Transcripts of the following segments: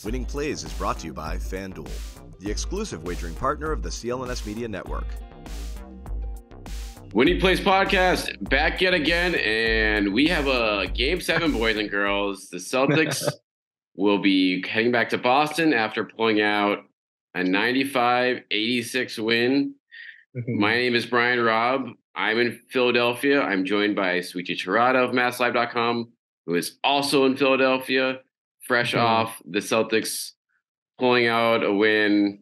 Winning Plays is brought to you by FanDuel, the exclusive wagering partner of the CLNS Media Network. Winning Plays podcast back yet again, and we have a Game 7, boys and girls. The Celtics will be heading back to Boston after pulling out a 95-86 win. My name is Brian Robb. I'm in Philadelphia. I'm joined by Souichi Terada of MassLive.com, who is also in Philadelphia, fresh off the Celtics pulling out a win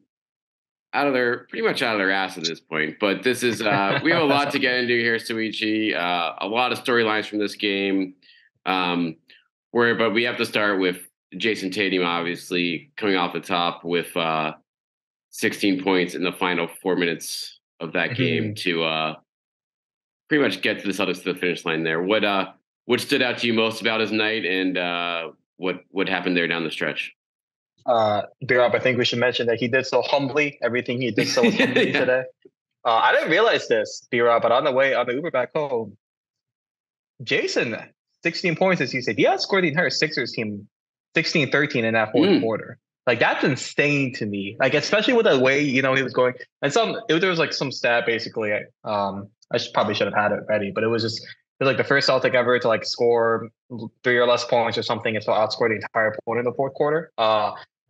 pretty much out of their ass at this point. But this is, we have a lot to get into here, Souichi. A lot of storylines from this game. But we have to start with Jayson Tatum, obviously, coming off the top with 16 points in the final 4 minutes of that game to pretty much get to the Celtics to the finish line there. What stood out to you most about his night, and what happened there down the stretch? B-Rob, I think we should mention that he did so humbly. Everything he did so humbly today. I didn't realize this, B-Rob, but on the Uber back home, Jayson, 16 points, as you said. He outscored the entire Sixers team 16-13 in that fourth quarter. Like, that's insane to me. Like, especially with the way, he was going. And there was like some stat, basically. I probably should have had it ready, but it was like the first Celtic ever to like score 3 or less points or something, and so outscore the entire opponent in the fourth quarter.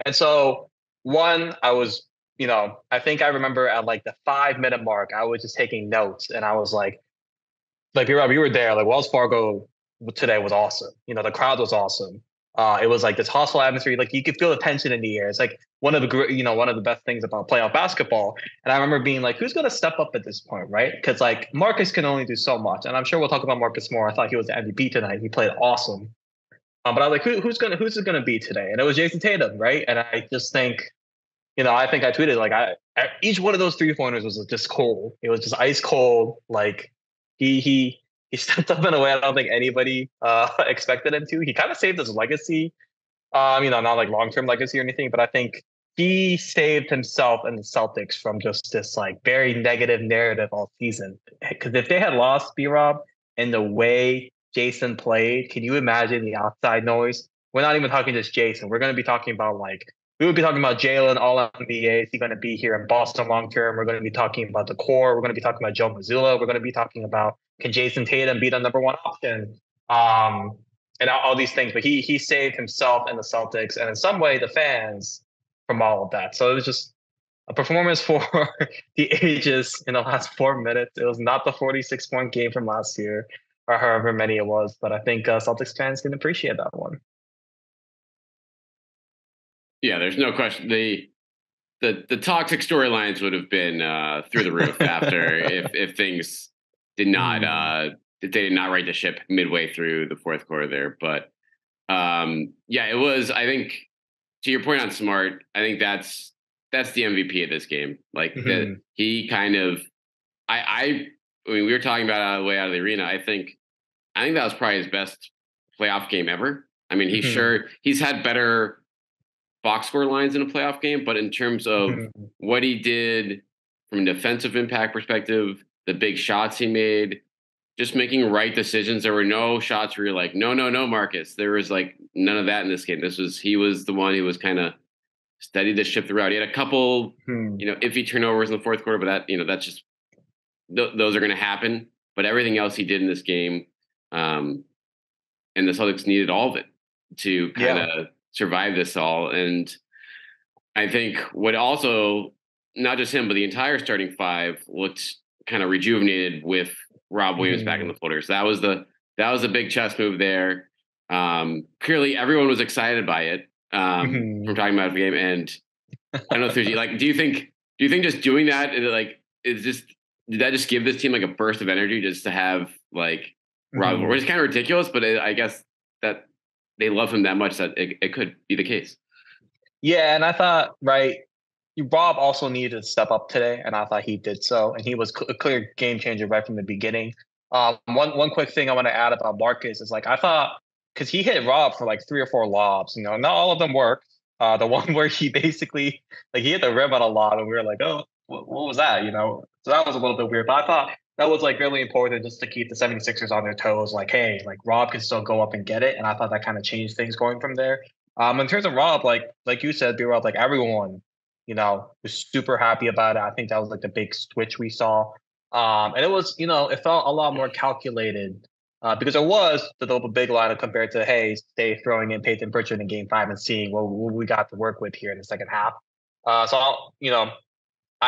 And so I was, I think I remember at like the 5-minute mark, I was just taking notes, and I was like Rob, you were there. Like, Wells Fargo today was awesome. The crowd was awesome. It was like this hostile atmosphere. Like, you could feel the tension in the air. It's like one of the best things about playoff basketball. And I remember being like, who's going to step up at this point, right? Because like Marcus can only do so much, and I'm sure we'll talk about Marcus more. I thought he was the MVP tonight. He played awesome. But I was like, who's it gonna be today? And it was Jayson Tatum, right? And I just think, I think I tweeted like each one of those 3-pointers was just cold. It was just ice cold. Like he stepped up in a way I don't think anybody expected him to. He kind of saved his legacy. Not like long-term legacy or anything, but I think he saved himself and the Celtics from just this like very negative narrative all season. Because if they had lost, B-Rob, in the way Jayson played, can you imagine the outside noise? We're not even talking just Jayson. We're going to be talking about we would be talking about Jalen, all NBA. Is he going to be here in Boston long term? We're going to be talking about the core. We're going to be talking about Joe Mazzulla. We're going to be talking about, can Jayson Tatum be the number one option? And all these things. But he saved himself and the Celtics, and in some way the fans, from all of that. So it was just a performance for the ages in the last 4 minutes. It was not the 46-point game from last year, or however many it was, but I think Celtics fans can appreciate that one. Yeah, there's no question. The toxic storylines would have been through the roof after if things did not if they did not right the ship midway through the fourth quarter there. But it was. I think, to your point on Smart, I think that's the MVP of this game. Like he kind of, I mean, we were talking about out of the way out of the arena. I think that was probably his best playoff game ever. I mean, he's had better box score lines in a playoff game, but in terms of what he did from a defensive impact perspective, the big shots he made, just making right decisions. There were no shots where you're like, no, Marcus. There was like none of that in this game. He was the one who was kind of steadied the ship throughout. He had a couple, iffy turnovers in the fourth quarter, but that's just, those are going to happen. But everything else he did in this game, and the Celtics needed all of it to kind of survive this all. And I think what also, not just him, but the entire starting five looked kind of rejuvenated with Rob Williams back in the floaters. That was the big chess move there. Clearly everyone was excited by it from talking about the game. And I don't know, Suji, like, do you think just doing that, did that just give this team like a burst of energy just to have like Rob, which is kind of ridiculous, but I guess that they love him that much that it could be the case. Yeah, and I thought, Rob also needed to step up today, and I thought he did so, and he was a clear game changer right from the beginning. One quick thing I want to add about Marcus is I thought, because he hit Rob for 3 or 4 lobs, not all of them worked. The one where he basically he hit the rim on a lob, and we were like, oh, what was that? So that was a little bit weird, but I thought that was really important just to keep the 76ers on their toes. Hey, Rob can still go up and get it, and I thought that kind of changed things going from there. In terms of Rob, like you said, B-Rob, like everyone, was super happy about it. I think that was like the big switch we saw. And it was, it felt a lot more calculated because it was the double big lineup compared to, hey, stay throwing in Peyton Pritchard in game 5 and seeing what we got to work with here in the second half. I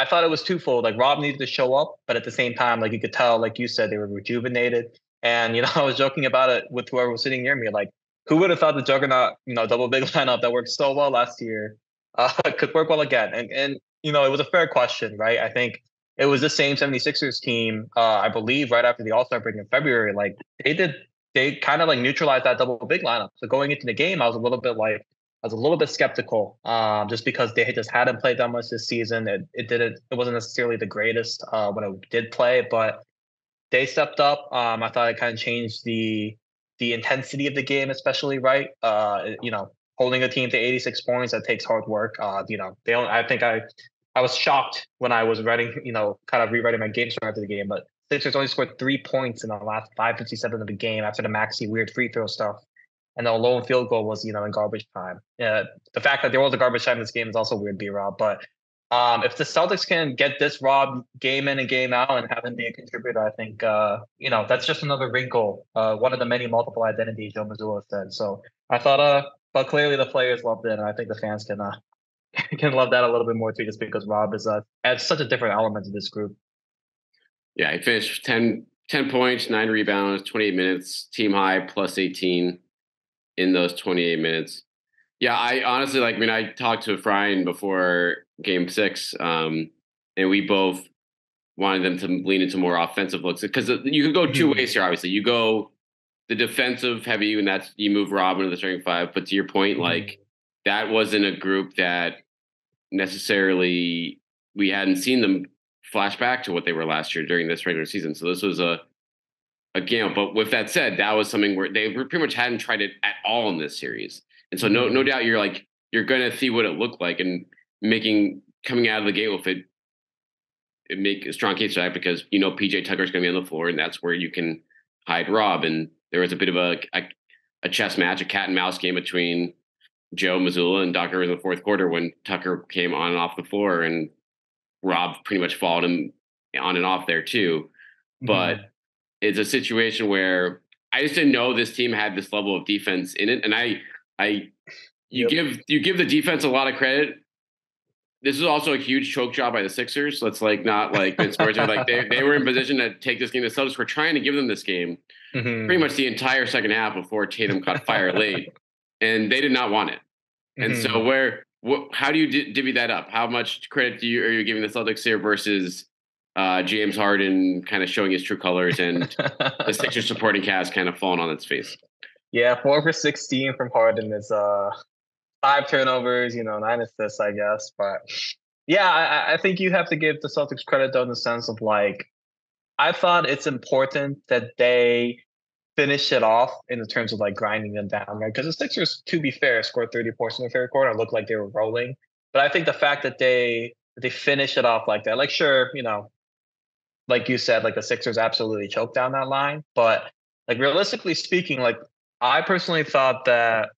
thought it was twofold. Like Rob needed to show up, but at the same time, like you could tell, like you said, they were rejuvenated. And I was joking about it with whoever was sitting near me. Like, who would have thought the juggernaut, double big lineup that worked so well last year, could work well again? And it was a fair question, right? I think it was the same 76ers team, I believe, right after the All-Star break in February. Like they kind of like neutralized that double big lineup. So going into the game, I was a little bit skeptical, just because they just hadn't played that much this season. It wasn't necessarily the greatest when it did play, but they stepped up. I thought it kind of changed the intensity of the game, especially right. Holding a team to 86 points, that takes hard work. They don't. I think I was shocked when I was writing, kind of rewriting my game story after the game, but Sixers only scored 3 points in the last 5:57 of the game after the Maxey weird free throw stuff. And the lone field goal was, in garbage time. The fact that there was a garbage time in this game is also weird, B-Rob. But if the Celtics can get this Rob game in and game out and have him be a contributor, I think, that's just another wrinkle, one of the many multiple identities Joe Mazzulla said. So I thought, but clearly the players loved it, and I think the fans can can love that a little bit more too, just because Rob adds such a different element to this group. Yeah, he finished 10 points, 9 rebounds, 28 minutes, team high, plus 18 in those 28 minutes. Yeah, I honestly I talked to Brian before game 6, and we both wanted them to lean into more offensive looks, because you could go two ways here. Obviously, you go the defensive heavy, and that's you move Rob into the starting 5. But to your point, like that wasn't a group that necessarily we hadn't seen them flash back to what they were last year during this regular season. So this was a game. But with that said, that was something where they pretty much hadn't tried it at all in this series. And so no doubt you're going to see what it looked like, and coming out of the gate with it make a strong case for that, because PJ Tucker's going to be on the floor, and that's where you can hide Rob. And there was a bit of a chess match, a cat and mouse game between Joe Mazzulla and Doc Rivers in the fourth quarter when Tucker came on and off the floor, and Rob pretty much followed him on and off there too. But it's a situation where I just didn't know this team had this level of defense in it. And you give the defense a lot of credit. This is also a huge choke job by the Sixers. So it's not like Vince Sports. They were in position to take this game. The Celtics were trying to give them this game pretty much the entire second half before Tatum caught fire late, and they did not want it. And so how do you divvy that up? How much credit are you giving the Celtics here versus James Harden kind of showing his true colors, and the Sixers supporting cast kind of falling on its face? Yeah, 4 for 16 from Harden is 5 turnovers, 9 assists, I guess. But yeah, I think you have to give the Celtics credit though, in the sense of I thought it's important that they finish it off in the terms of grinding them down, right? Because the Sixers, to be fair, scored 30 points in the third quarter and looked like they were rolling. But I think the fact that they finish it off like that, sure, like you said, the Sixers absolutely choked down that line. But realistically speaking, I personally thought that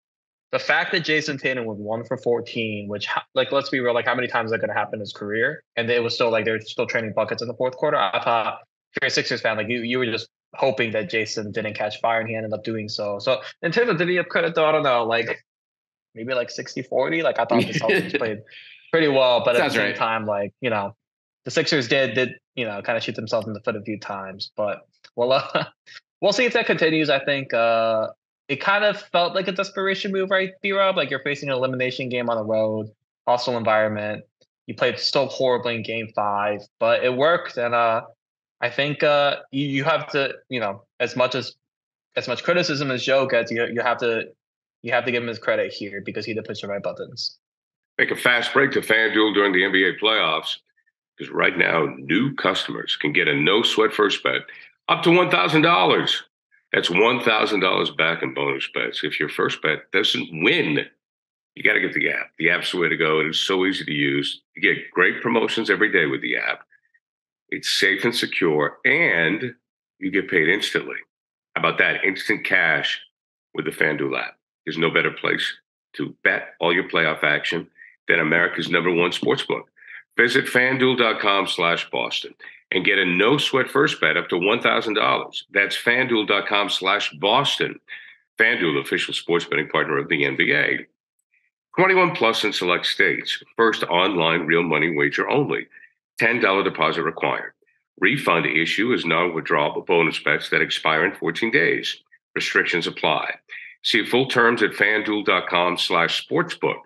the fact that Jayson Tatum was 1 for 14, which let's be real, how many times is that going to happen in his career? And it was still they were still training buckets in the fourth quarter. I thought, if you're a Sixers fan, you were just hoping that Jayson didn't catch fire, and he ended up doing so. So in terms of divvy up credit, though, I don't know, maybe 60-40. I thought the Celtics played pretty well, but at the same time, the Sixers did kind of shoot themselves in the foot a few times. But we'll see if that continues. I think it kind of felt like a desperation move, right, B-Rob? You're facing an elimination game on the road, hostile environment. You played still horribly in game 5, but it worked. And I think you have to, as much criticism as Joe gets, you have to give him his credit here, because he did push the right buttons. Make a fast break to FanDuel during the NBA playoffs, because right now new customers can get a no sweat first bet up to $1,000. That's $1,000 back in bonus bets. If your first bet doesn't win, you got to get the app. The app's the way to go. It is so easy to use. You get great promotions every day with the app. It's safe and secure, and you get paid instantly. How about that? Instant cash with the FanDuel app. There's no better place to bet all your playoff action than America's #1 sportsbook. Visit FanDuel.com/Boston and get a no-sweat first bet up to $1,000. That's FanDuel.com/Boston. FanDuel, official sports betting partner of the NBA. 21 plus in select states. First online real money wager only. $10 deposit required. Refund issue is non-withdrawable bonus bets that expire in 14 days. Restrictions apply. See full terms at FanDuel.com/sportsbook.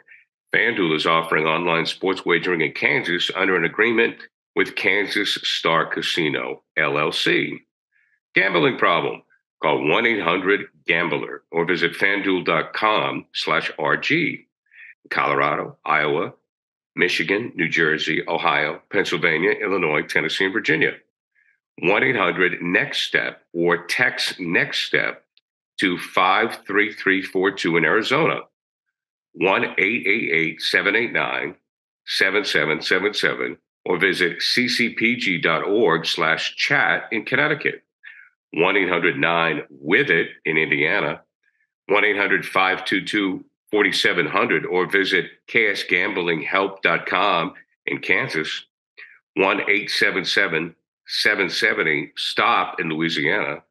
FanDuel is offering online sports wagering in Kansas under an agreement with Kansas Star Casino, LLC. Gambling problem? Call 1-800-GAMBLER or visit FanDuel.com/RG. Colorado, Iowa, Michigan, New Jersey, Ohio, Pennsylvania, Illinois, Tennessee, and Virginia. 1-800-NEXT-STEP or text NEXT STEP to 53342 in Arizona. 1-888-789-7777 or visit ccpg.org/chat in Connecticut. 1-800-9-WITH-IT in Indiana. 1-800-522-4700 or visit ksgamblinghelp.com in Kansas. 1-877-770-STOP in Louisiana.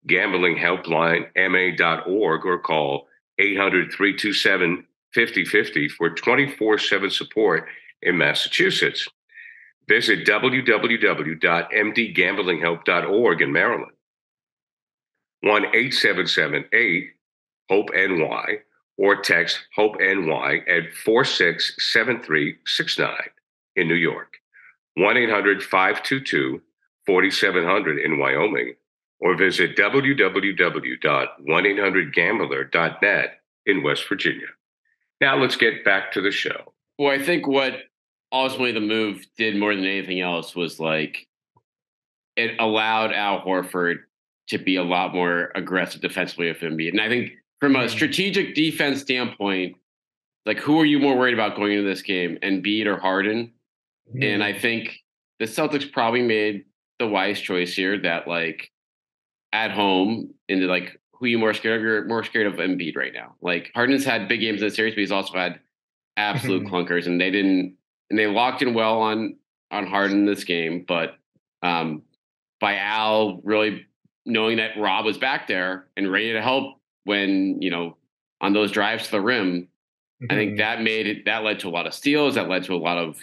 gamblinghelplinema.org or call 800-327-5050 for 24/7 support in Massachusetts. Visit www.mdgamblinghelp.org in Maryland. 1-877-8-HOPE-NY or text HOPE-NY at 467369 in New York. 1-800-522-4700 in Wyoming or visit www.1800gambler.net in West Virginia. Now let's get back to the show. Well, I think what ultimately the move did more than anything else was like it allowed Al Horford to be a lot more aggressive defensively with Embiid. And I think from a strategic defense standpoint, like who are you more worried about going into this game, Embiid or Harden? And I think the Celtics probably made the wise choice here that like at home into like who you more scared of? You're more scared of Embiid right now. Like Harden's had big games in the series, but he's also had absolute clunkers, and they locked in well on Harden this game. But by Al really knowing that Robb was back there and ready to help when, on those drives to the rim, I think that led to a lot of steals. That led to a lot of,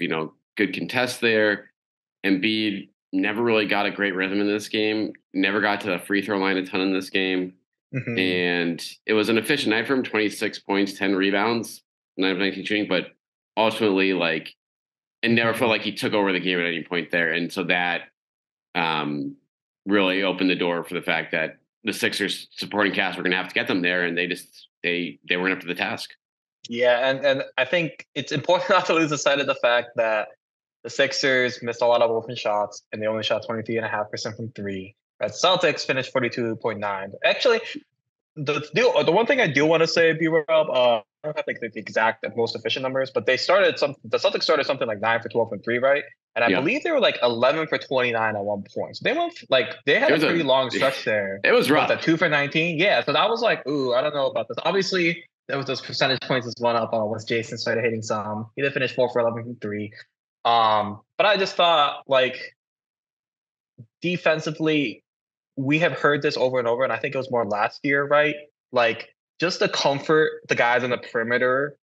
good contests there. Embiid never really got a great rhythm in this game, never got to the free throw line a ton in this game. And it was an efficient night for him, 26 points, 10 rebounds, 9 of 19 shooting, but ultimately, like, it never felt like he took over the game at any point there. And so that really opened the door for the fact that the Sixers supporting cast were going to have to get them there, and they weren't up to the task. Yeah, and I think it's important not to lose sight of the fact that the Sixers missed a lot of open shots, and they only shot 23.5% from three. The Celtics finished 42.9. Actually, the one thing I do want to say, B-Rob, I don't have like the exact most efficient numbers, but the Celtics started something like 9 for 12 from three, right? And I believe they were like 11 for 29 at one point. So they had a pretty long stretch there. It was rough. At 2 for 19. Yeah. So that was like, ooh, I don't know about this. Obviously, there was those percentage points as went up once Jayson started hitting some. He did finish 4 for 11 from three. But I just thought, like, defensively, we have heard this over and over, and I think it was more last year, right? Like, just the comfort the guys on the perimeter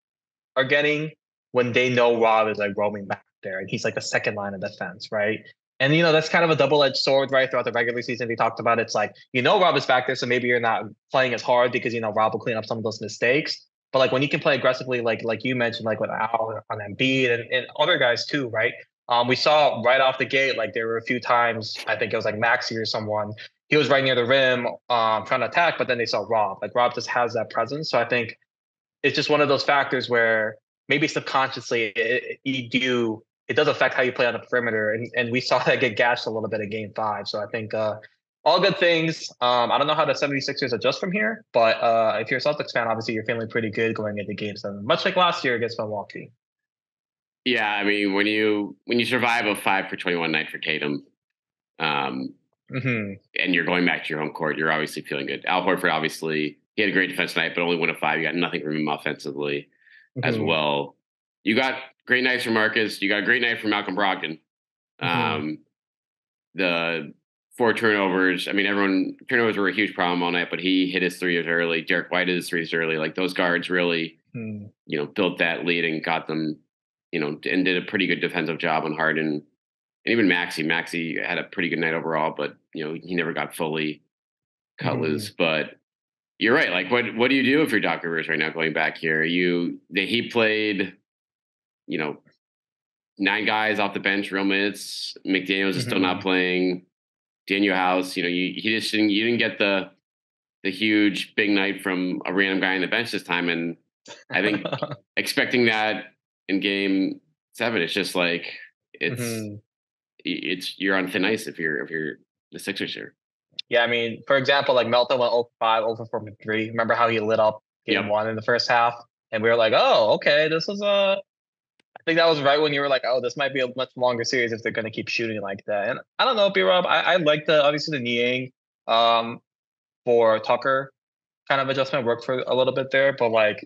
are getting when they know Robb is like roaming back there, and he's like a second line of defense, right? And that's kind of a double-edged sword, right? Throughout the regular season, we talked about it's like Robb is back there, so maybe you're not playing as hard because Robb will clean up some of those mistakes. But like when you can play aggressively, like you mentioned, like with Al on Embiid and other guys too, right? We saw right off the gate, like there were a few times, I think it was like Maxey or someone, he was right near the rim trying to attack, but then they saw Robb. Like Robb just has that presence. So I think it's just one of those factors where maybe subconsciously it does affect how you play on the perimeter. And we saw that get gashed a little bit in game 5. So I think all good things. I don't know how the 76ers adjust from here, but if you're a Celtics fan, obviously you're feeling pretty good going into game 7, much like last year against Milwaukee. Yeah, I mean, when you survive a 5 for 21 night for Tatum, and you're going back to your home court, you're obviously feeling good. Al Horford obviously he had a great defense tonight, but only 1 of 5. You got nothing from him offensively as well. You got great nights from Marcus. You got a great night from Malcolm Brogdon. The 4 turnovers. I mean, turnovers were a huge problem all night, but he hit his threes early. Derek White hit his threes early. Like those guards really, built that lead and got them, and did a pretty good defensive job on Harden. And even Maxey had a pretty good night overall, but he never got fully cut loose. But you're right. Like, what do you do if you're Doc Rivers right now going back here? He played, 9 guys off the bench, real minutes. McDaniels is still not playing. Daniel House, you didn't get the huge big night from a random guy on the bench this time. And I think expecting that in game 7, it's just like you're on thin ice if you're the Sixers here. Yeah, I mean, for example, like Melton went 0-5, 0-4 from 3. Remember how he lit up game 1 in the first half? And we were like, oh, okay, this is I think that was right when you were like, oh, this might be a much longer series if they're going to keep shooting like that. And I don't know, B-Rob, I like obviously the kneeing for Tucker kind of adjustment worked for a little bit there. But like,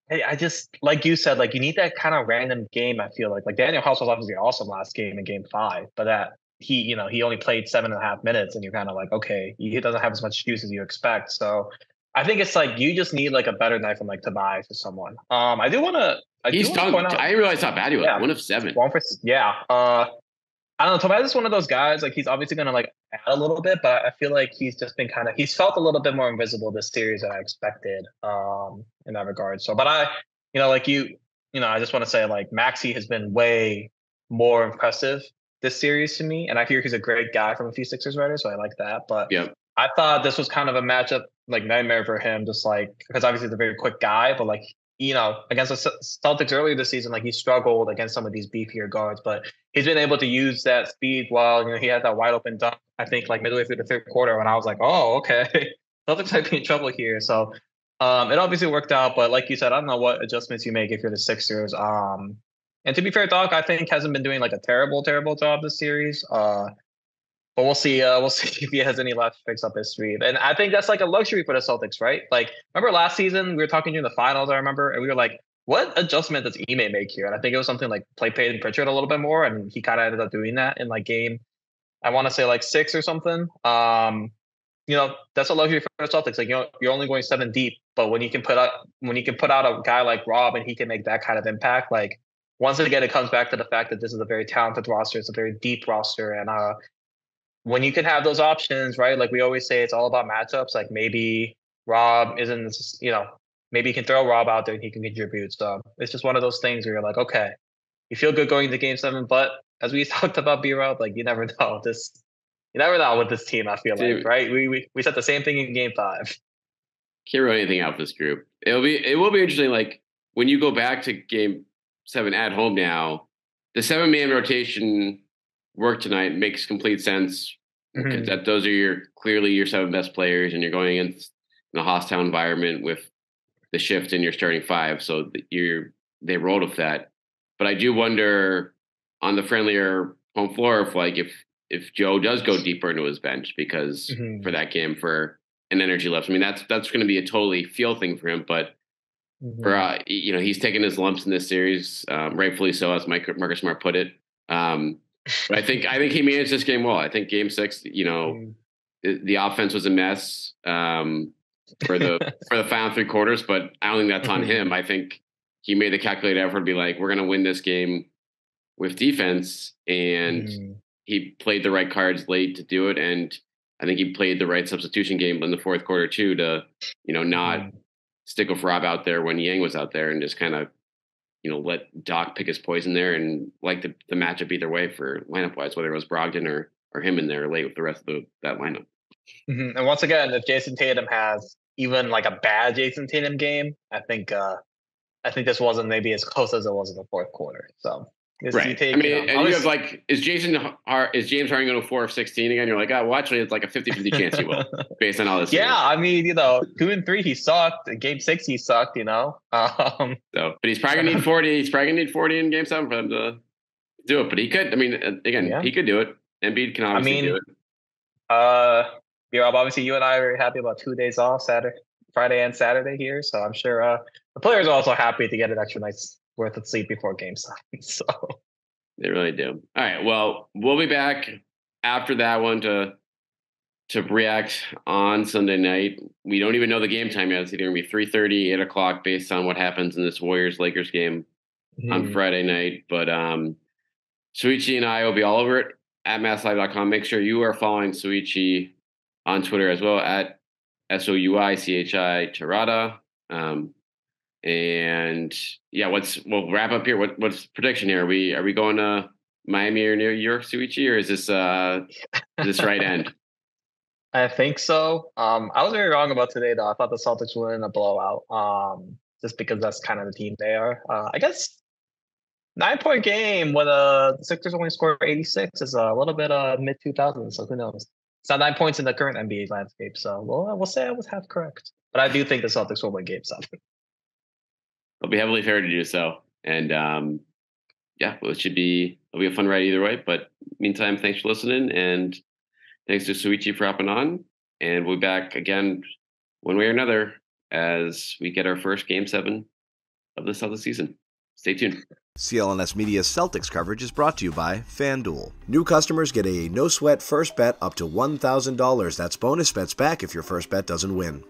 hey, I just, like you said, like you need that kind of random game, I feel like. Like Daniel House was obviously awesome last game in game 5, but that he only played 7.5 minutes and you're kind of like, okay, he doesn't have as much juice as you expect. So I think it's like you just need like a better night from like Tobias or someone. I do want to point out. I didn't realize how bad he was. 1 of 7. I don't know. Tobias is one of those guys. Like he's obviously gonna like add a little bit, but I feel like he's just been he's felt a little bit more invisible this series than I expected. In that regard. So, but I just want to say like Maxey has been way more impressive this series to me, and I hear he's a great guy from a few Sixers writers, so I like that. But I thought this was kind of a matchup like nightmare for him, just like because obviously he's a very quick guy, but like against the Celtics earlier this season, like he struggled against some of these beefier guards, but he's been able to use that speed while he had that wide open dunk. I think like midway through the 3rd quarter, when I was like, oh, okay, Celtics might be in trouble here. So it obviously worked out, but like you said, I don't know what adjustments you make if you're the Sixers. And to be fair, Doc, I think hasn't been doing like a terrible job this series. But we'll see. We'll see if he has any left to fix up history. And I think that's like a luxury for the Celtics, right? Like, remember last season we were talking during the finals, I remember, and we were like, what adjustment does Ime make here? And I think it was something like play Peyton Pritchard a little bit more, and he kind of ended up doing that in like game, I want to say like 6 or something. That's a luxury for the Celtics. Like, you're only going 7 deep, but when you can put out a guy like Robb and he can make that kind of impact, like once again, it comes back to the fact that this is a very talented roster. It's a very deep roster, and when you can have those options, right? Like we always say, it's all about matchups. Like maybe Robb isn't, maybe you can throw Robb out there and he can contribute. So it's just one of those things where you're like, okay, you feel good going to game 7, but as we talked about B-Rob, like you never know with this team, I feel like, right? We said the same thing in game 5. Can't rule anything out for this group. It will be interesting. Like when you go back to game 7 at home now, the 7-man rotation work tonight makes complete sense. That those are clearly your 7 best players, and you're going against a hostile environment with the shift in your starting 5, so they rolled with that. But I do wonder on the friendlier home floor if Joe does go deeper into his bench because for that game for an energy left. I mean that's going to be a totally feel thing for him, but for he's taken his lumps in this series, rightfully so, as Marcus Smart put it. But I think he managed this game well. I think game 6, the offense was a mess for the final 3 quarters, but I don't think that's on him. I think he made the calculated effort to be like, we're going to win this game with defense, and he played the right cards late to do it. And I think he played the right substitution game in the 4th quarter too, to not stick with Robb out there when Yang was out there, and just kind of let Doc pick his poison there, and like the matchup either way for lineup wise, whether it was Brogdon or him in there late with the rest of that lineup. And once again, if Jayson Tatum has even like a bad Jayson Tatum game, I think this wasn't maybe as close as it was in the 4th quarter. So right. And you have like, is James Harden going to 4 of 16 again? You're like, oh, well, actually, it's like a 50-50 chance he will, based on all this. Yeah, I mean, 2 and 3 he sucked. Game 6 he sucked. But he's probably gonna need 40. He's probably gonna need 40 in game 7 for them to do it. But he could. I mean, again, he could do it. Embiid can obviously do it. B-Rob, obviously you and I are very happy about 2 days off, Friday and Saturday here. So I'm sure the players are also happy to get an extra night's worth of sleep before game time. So they really do. All right. Well, we'll be back after that one to react on Sunday night. We don't even know the game time yet. It's either going to be 3:30, 8 o'clock based on what happens in this Warriors-Lakers game on Friday night. But Souichi and I will be all over it at masslive.com. Make sure you are following Souichi on Twitter as well at SOUICHI Terada. And yeah, we'll wrap up here. What's the prediction here? Are we going to Miami or New York, Souichi, or is this right end? I think so. I was very wrong about today, though. I thought the Celtics were in a blowout, just because that's kind of the team they are. I guess 9-point game when the Sixers only scored 86 is a little bit mid 2000s. So who knows? It's not 9 points in the current NBA landscape. So we'll say I was half correct, but I do think the Celtics will win Game 7. I'll be heavily favored to do so, and well, it'll be a fun ride either way. But meantime, thanks for listening, and thanks to Souichi for hopping on, and we'll be back again one way or another as we get our first Game 7 of the Celtics season. Stay tuned. CLNS Media's Celtics coverage is brought to you by FanDuel. New customers get a no-sweat first bet up to $1,000. That's bonus bets back if your first bet doesn't win.